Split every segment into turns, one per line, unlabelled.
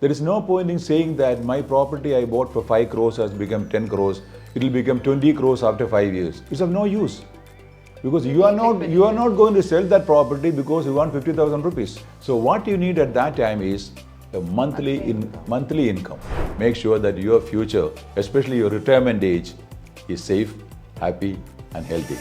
There is no point in saying that my property I bought for 5 crores has become 10 crores. It will become 20 crores after 5 years. It's of no use. Because you are not going to sell that property because you want 50,000 rupees. So what you need at that time is a monthly income. Make sure that your future, especially your retirement age, is safe, happy and healthy.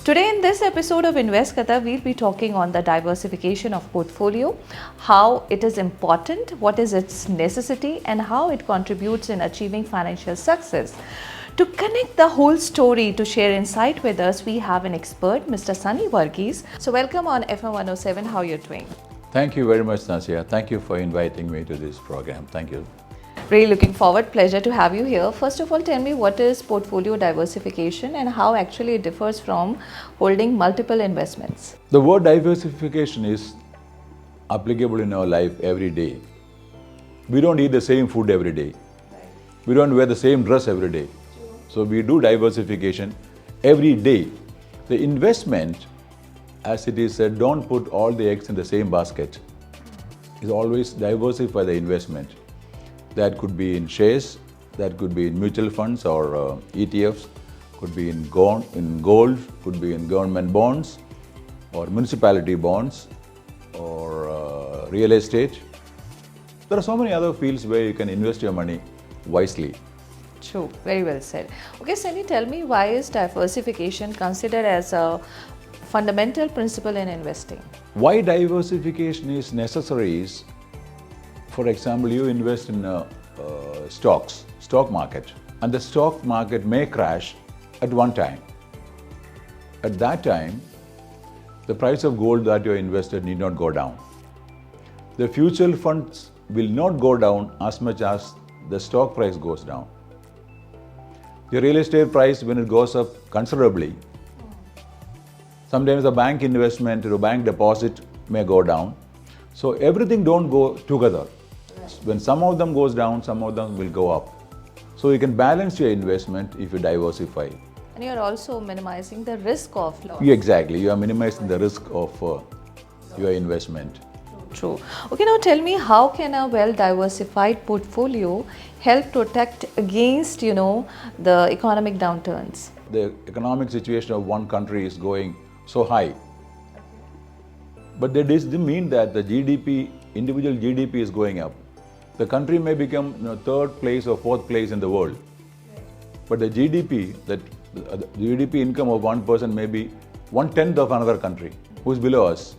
Today in this episode of Invest Qatar, we'll be talking on the diversification of portfolio, how it is important, what is its necessity, and how it contributes in achieving financial success. To connect the whole story, to share insight with us, we have an expert, Mr. Sonny Varghese. So welcome on FM 107. How you're doing?
Thank you very much, Nazia. Thank you for inviting me to this program. Thank you.
Really looking forward. Pleasure to have you here. First of all, tell me what is portfolio diversification and how actually it differs from holding multiple investments.
The word diversification is applicable in our life every day. We don't eat the same food every day. We don't wear the same dress every day. So we do diversification every day. The investment, as it is said, don't put all the eggs in the same basket. Is always diversify the investment. That could be in shares, that could be in mutual funds or ETFs, could be in gold, could be in government bonds or municipality bonds or real estate. There are so many other fields where you can invest your money wisely.
True, very well said. Okay, Sonny, tell me, why is diversification considered as a fundamental principle in investing?
Why diversification is necessary is, for example, you invest in stock market, and the stock market may crash at one time. At that time, the price of gold that you invested need not go down. The mutual funds will not go down as much as the stock price goes down. The real estate price, when it goes up considerably, sometimes the bank investment or bank deposit may go down. So everything don't go together. When some of them goes down, some of them will go up. So you can balance your investment if you diversify.
And you're also minimizing the risk of loss.
Yeah, exactly. You are minimizing the risk of your investment.
True. Okay, now tell me, how can a well-diversified portfolio help protect against, the economic downturns?
The economic situation of one country is going so high. But that doesn't mean that the individual GDP is going up. The country may become third place or fourth place in the world. But the GDP income of one person may be 1/10 of another country who is below us.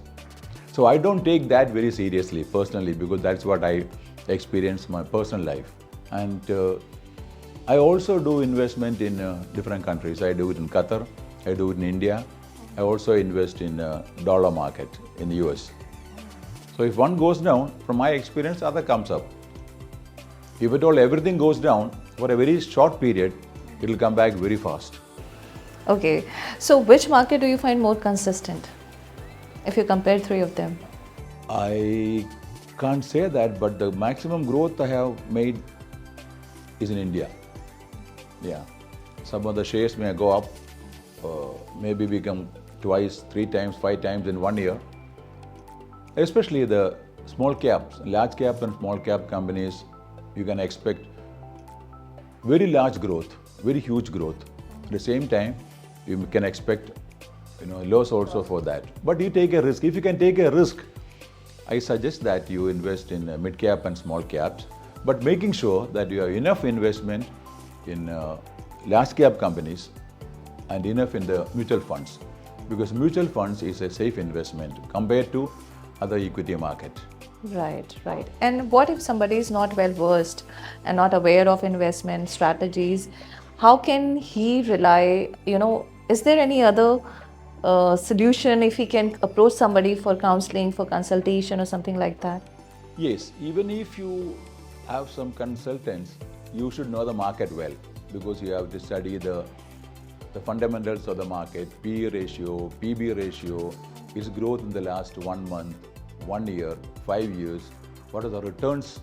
So I don't take that very seriously personally, because that's what I experienced in my personal life. And I also do investment in different countries. I do it in Qatar, I do it in India. I also invest in dollar market in the US. So if one goes down, from my experience, other comes up. If at all everything goes down for a very short period, it will come back very fast.
Okay, so which market do you find more consistent if you compare three of them?
I can't say that, but the maximum growth I have made is in India. Yeah, some of the shares may go up, maybe become twice, 3 times, 5 times in 1 year. Especially the small caps, large cap and small cap companies, you can expect very large growth, very huge growth. At the same time, you can expect loss also for that. But you take a risk. If you can take a risk, I suggest that you invest in mid cap and small caps, but making sure that you have enough investment in large cap companies and enough in the mutual funds, because mutual funds is a safe investment compared to other equity market.
Right. And what if somebody is not well versed and not aware of investment strategies? How can he rely, is there any other solution if he can approach somebody for counseling, for consultation or something like that?
Yes, even if you have some consultants, you should know the market well, because you have to study the fundamentals of the market, PE ratio, PB ratio, its growth in the last 1 month, 1 year, 5 years, what are the returns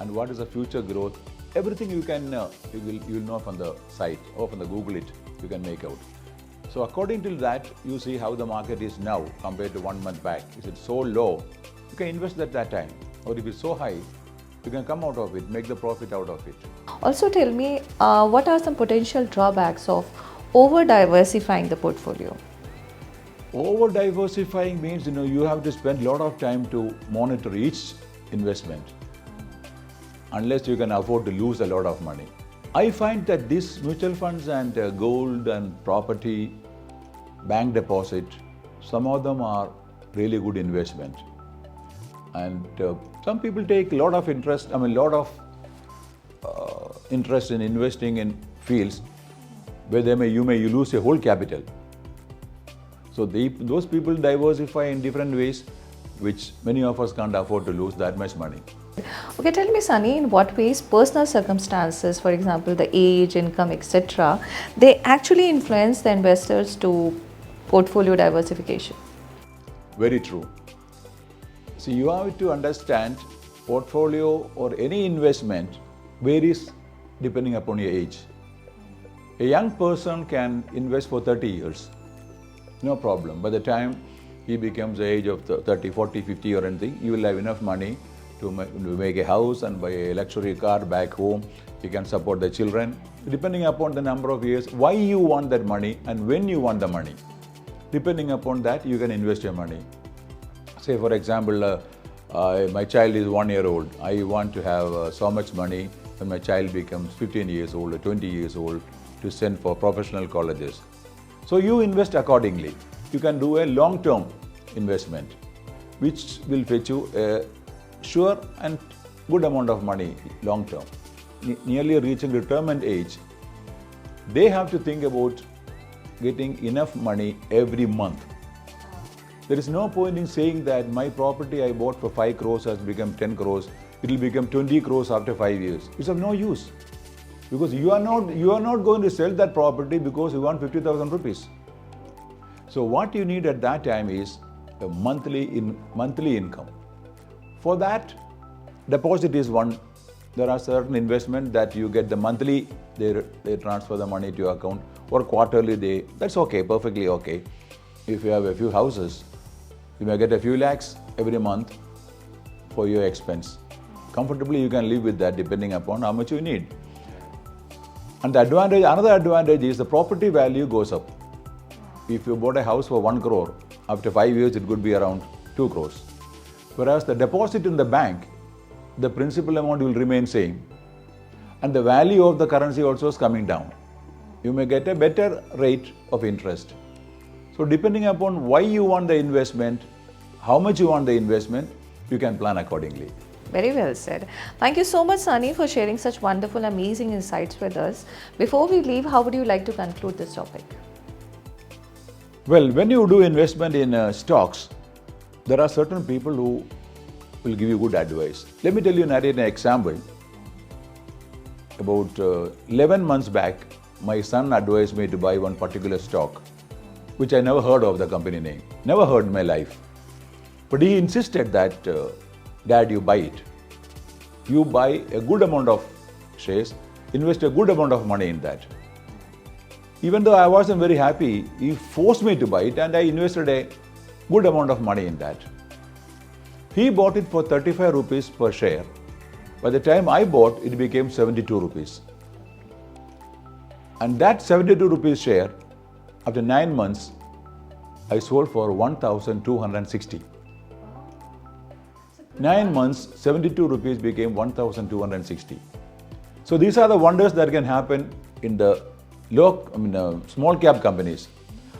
and what is the future growth. Everything you will know from the site or from the Google it, you can make out. So according to that, you see how the market is now compared to 1 month back. Is it so low? You can invest at that time. Or if it's so high, you can come out of it, make the profit out of it.
Also tell me, what are some potential drawbacks of over-diversifying the portfolio?
Over-diversifying means, you have to spend a lot of time to monitor each investment, unless you can afford to lose a lot of money. I find that these mutual funds and gold and property, bank deposit, some of them are really good investment. And some people take a lot of interest, interest in investing in fields where you may lose your whole capital. So those people diversify in different ways, which many of us can't afford to lose that much money.
Okay, tell me, Sonny, in what ways personal circumstances, for example, the age, income, etc., they actually influence the investors to portfolio diversification?
Very true. See, you have to understand portfolio or any investment varies depending upon your age. A young person can invest for 30 years, no problem. By the time he becomes the age of 30, 40, 50 or anything, you will have enough money to make a house and buy a luxury car back home. You can support the children. Depending upon the number of years, why you want that money and when you want the money. Depending upon that, you can invest your money. Say, for example, my child is 1 year old. I want to have so much money when my child becomes 15 years old or 20 years old to send for professional colleges. So you invest accordingly. You can do a long-term investment, which will fetch you a sure and good amount of money long-term. Nearly reaching retirement age, they have to think about getting enough money every month. There is no point in saying that my property I bought for 5 crores has become 10 crores. It will become 20 crores after 5 years. It's of no use. Because you are not going to sell that property because you want 50,000 rupees. So what you need at that time is a monthly income. For that, deposit is one. There are certain investments that you get the monthly, they transfer the money to your account, or quarterly that's okay, perfectly okay. If you have a few houses, you may get a few lakhs every month for your expense. Comfortably you can live with that depending upon how much you need. And another advantage is the property value goes up. If you bought a house for 1 crore, after 5 years it could be around 2 crores. Whereas the deposit in the bank, the principal amount will remain same. And the value of the currency also is coming down. You may get a better rate of interest. So depending upon why you want the investment, how much you want the investment, you can plan accordingly.
Very well said. Thank you so much, Sonny, for sharing such wonderful, amazing insights with us. Before we leave, how would you like to conclude this topic?
Well, when you do investment in stocks, there are certain people who will give you good advice. Let me tell you an example. About 11 months back, my son advised me to buy one particular stock, which I never heard of the company name. Never heard in my life. But he insisted that, Dad, you buy it. You buy a good amount of shares, invest a good amount of money in that. Even though I wasn't very happy, he forced me to buy it and I invested a good amount of money in that. He bought it for 35 rupees per share. By the time I bought, it became 72 rupees. And that 72 rupees share, after 9 months, I sold for 1,260. 9 months, 72 rupees became 1,260. So these are the wonders that can happen in the small cap companies.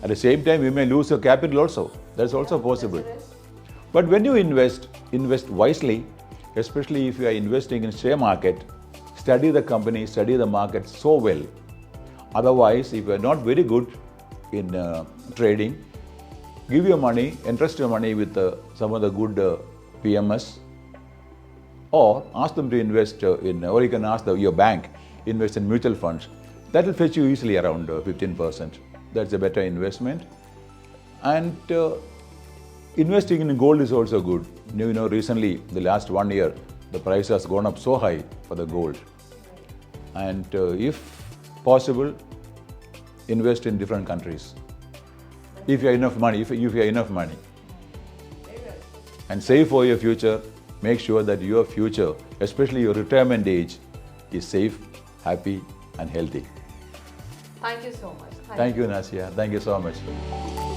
At the same time, you may lose your capital also. That's also possible. But when you invest wisely, especially if you are investing in share market, study the company, study the market so well. Otherwise, if you are not very good in trading, give your money, entrust your money with some of the good PMS, or ask them to invest or you can ask your bank, invest in mutual funds. That will fetch you easily around 15%. That's a better investment. And investing in gold is also good. Recently, the last 1 year, the price has gone up so high for the gold. And if possible, invest in different countries. if you have enough money, if you have enough money. And save for your future. Make sure that your future, especially your retirement age, is safe, happy and healthy.
Thank you so much.
Thank you, Nazia. Thank you so much.